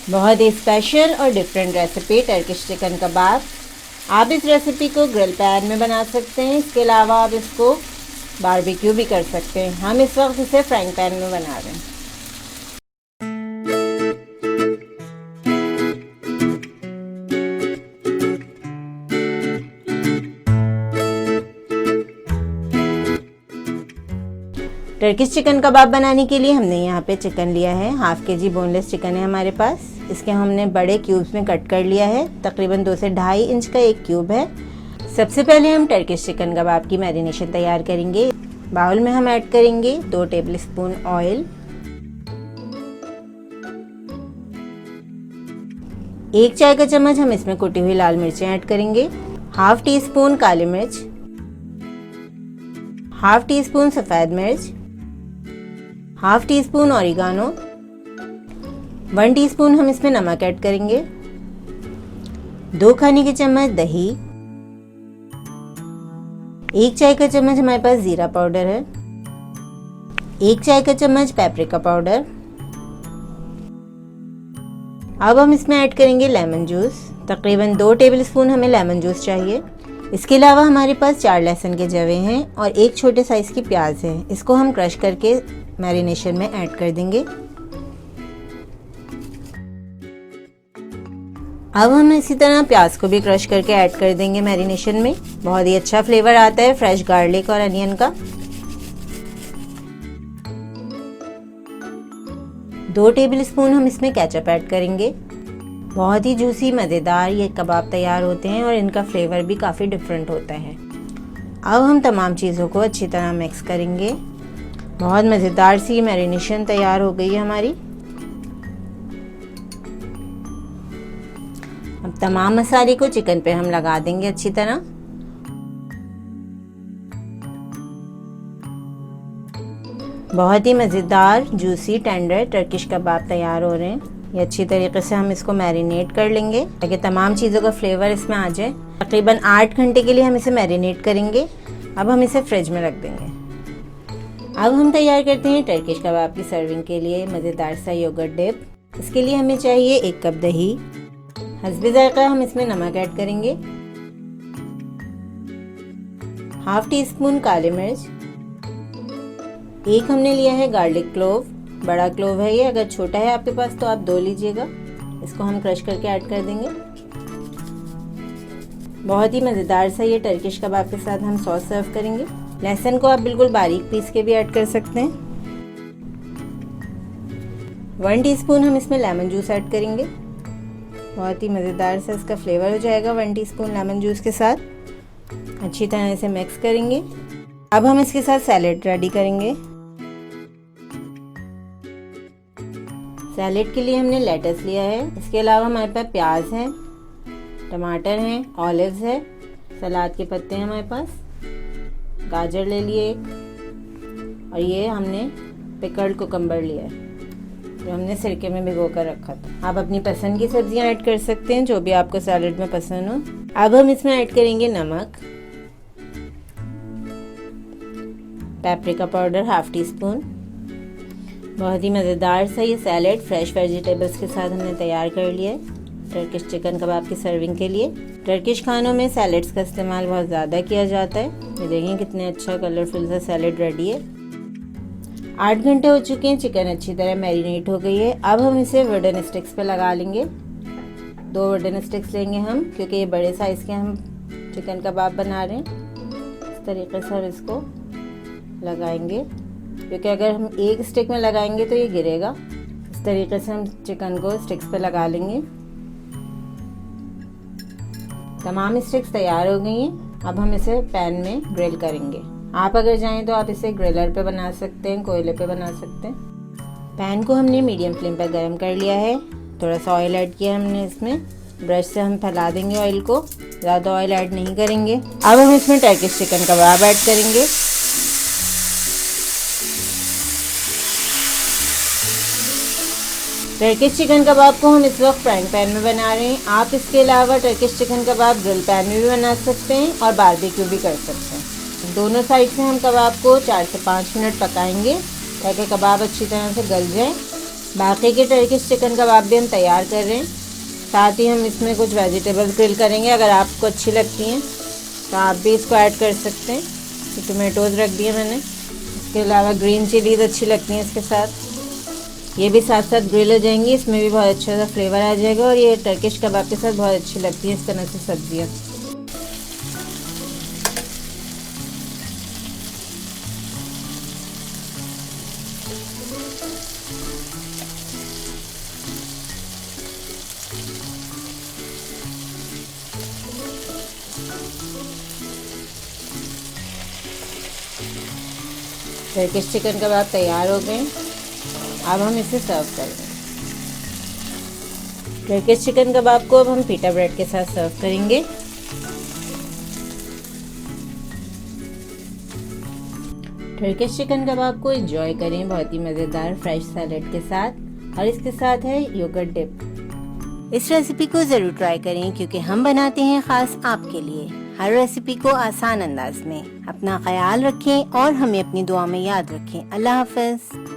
बहुत ही स्पेशल और different recipe Turkish chicken कबाब। आप इस रेसिपी को ग्रिल पैन में बना सकते हैं। इसके अलावा आप इसको बारबेक्यू भी कर सकते हैं। हम इस वक्त इसे फ्राइंग पैन में बना रहे हैं। टर्किश चिकन कबाब बनाने के लिए हमने यहाँ पे चिकन लिया है। हाफ केजी बोनलेस चिकन है हमारे पास। इसके हमने बड़े क्यूब्स में कट कर लिया है। तकरीबन 2 से 2.5 इंच का एक क्यूब है। सबसे पहले हम टर्किश चिकन कबाब की मैरिनेशन तैयार करेंगे। बाउल में हम ऐड करेंगे 2 टेबलस्पून ऑयल, 1 चाय का चम्मच हम इसमें कुटी हुई लाल मिर्चें ऐड करेंगे, हाफ टी स्पून काली मिर्च, हाफ टी स्पून सफ़ेद मिर्च, half tea spoon oregano, 1 teaspoon हम इसमें नमक ऐड करेंगे, 2 खाने के चम्मच दही, 1 चाय का चम्मच हमारे पास जीरा पाउडर है, 1 चाय का चम्मच पेपरिका पाउडर। अब हम इसमें ऐड करेंगे लेमन जूस। तकरीबन 2 टेबलस्पून हमें लेमन जूस चाहिए। इसके अलावा हमारे पास 4 लहसुन के जवे हैं और 1 छोटे साइज़ की प्याज है। इसको हम क्रश करके मैरिनेशन में ऐड कर देंगे। अब हम इसी तरह प्याज को भी क्रश करके ऐड कर देंगे मैरिनेशन में। बहुत ही अच्छा फ्लेवर आता है फ्रेश गार्लिक और अनियन का। 2 टेबलस्पून हम इसमें केचप ऐड करेंगे। बहुत ही जूसी मज़ेदार ये कबाब तैयार होते हैं और इनका फ्लेवर भी काफ़ी डिफरेंट होता है। अब हम तमाम चीज़ों को अच्छी तरह मिक्स करेंगे। बहुत मज़ेदार सी मैरिनेशन तैयार हो गई है हमारी। अब तमाम मसाले को चिकन पे हम लगा देंगे अच्छी तरह। बहुत ही मज़ेदार जूसी टेंडर टर्किश कबाब तैयार हो रहे हैं। ये अच्छी तरीके से हम इसको मैरिनेट कर लेंगे ताकि तमाम चीज़ों का फ्लेवर इसमें आ जाए। तकरीबन 8 घंटे के लिए हम इसे मैरिनेट करेंगे। अब हम इसे फ्रिज में रख देंगे। अब हम तैयार करते हैं टर्किश कबाब की सर्विंग के लिए मज़ेदार सा योगर्ट डिप। इसके लिए हमें चाहिए 1 कप दही, हस्बे ज़ायक़ा हम इसमें नमक ऐड करेंगे, हाफ टी स्पून काली मिर्च, 1 हमने लिया है गार्लिक क्लोव। बड़ा क्लोव है ये, अगर छोटा है आपके पास तो आप 2 लीजिएगा। इसको हम क्रश करके ऐड कर देंगे। बहुत ही मज़ेदार सा ये टर्किश कबाब के साथ हम सॉस सर्व करेंगे। लहसुन को आप बिल्कुल बारीक पीस के भी ऐड कर सकते हैं। 1 टीस्पून हम इसमें लेमन जूस ऐड करेंगे। बहुत ही मज़ेदार सा इसका फ्लेवर हो जाएगा 1 टीस्पून लेमन जूस के साथ। अच्छी तरह से मिक्स करेंगे। अब हम इसके साथ सैलेड रेडी करेंगे। सैलेड के लिए हमने लेटस लिया है। इसके अलावा हमारे पास प्याज है, टमाटर हैं, ऑलिव्स है, सलाद के पत्ते हैं हमारे पास, गाजर ले लिए एक, और ये हमने पिकल्ड कुकम्बर लिया है जो हमने सिरके में भिगो कर रखा था। आप अपनी पसंद की सब्जियां ऐड कर सकते हैं जो भी आपको सैलेड में पसंद हो। अब हम इसमें ऐड करेंगे नमक, paprika powder half tea spoon. बहुत ही मज़ेदार सा ये सैलेड फ्रेश वेजिटेबल्स के साथ हमने तैयार कर लिया है टर्किश चिकन कबाब की सर्विंग के लिए। टर्किश खानों में सैलेड्स का इस्तेमाल बहुत ज़्यादा किया जाता है। ये देखिए कितने अच्छा कलरफुल सा सैलेड रेडी है। 8 घंटे हो चुके हैं, चिकन अच्छी तरह मैरिनेट हो गई है। अब हम इसे वुडन स्टिक्स पे लगा लेंगे। 2 वुडन स्टिक्स लेंगे हम, क्योंकि ये बड़े साइज़ के हम चिकन कबाब बना रहे हैं। इस तरीके से हम इसको लगाएंगे, क्योंकि अगर हम एक स्टिक में लगाएंगे तो ये गिरेगा। इस तरीके से हम चिकन को स्टिक्स पे लगा लेंगे। तमाम स्टिक्स तैयार हो गई हैं। अब हम इसे पैन में ग्रिल करेंगे। आप अगर चाहें तो आप इसे ग्रिलर पे बना सकते हैं, कोयले पे बना सकते हैं। पैन को हमने मीडियम फ्लेम पर गर्म कर लिया है। थोड़ा सा ऑयल ऐड किया हमने इसमें। ब्रश से हम फैला देंगे ऑयल को, ज़्यादा ऑयल ऐड नहीं करेंगे। अब हम इसमें टर्किश चिकन कबाब ऐड करेंगे। टर्किश चिकन कबाब को हम इस वक्त फ्राइंग पैन में बना रहे हैं। आप इसके अलावा टर्किश चिकन कबाब ग्रिल पैन में भी बना सकते हैं और बारबेक्यू भी कर सकते हैं। दोनों साइड से हम कबाब को 4 से 5 मिनट पकाएंगे ताकि कबाब अच्छी तरह से गल जाए। बाकी के टर्किश चिकन कबाब भी हम तैयार कर रहे हैं। साथ ही हम इसमें कुछ वेजिटेबल्स ग्रिल करेंगे। अगर आपको अच्छी लगती हैं तो आप भी इसको ऐड कर सकते हैं। तो टोमेटोज़ रख दिए मैंने। इसके अलावा ग्रीन चिलीज़ अच्छी लगती हैं इसके साथ, ये भी साथ साथ ग्रिल हो जाएंगी। इसमें भी बहुत अच्छा सा फ्लेवर आ जाएगा और ये टर्किश कबाब के साथ बहुत अच्छी लगती है इस तरह से सब्जियाँ। टर्किश चिकन कबाब तैयार हो गए। अब हम इसे सर्व करेंगे। टर्किश चिकन कबाब को अब हम पीटा ब्रेड के साथ सर्व करेंगे। टर्किश चिकन कबाब को एंजॉय करें बहुत ही मज़ेदार फ्रेश सैलेड के साथ, और इसके साथ है योगर्ट डिप। इस रेसिपी को ज़रूर ट्राई करें क्योंकि हम बनाते हैं ख़ास आपके लिए, हर रेसिपी को आसान अंदाज में। अपना ख्याल रखें और हमें अपनी दुआ में याद रखें। अल्लाह हाफ़िज़।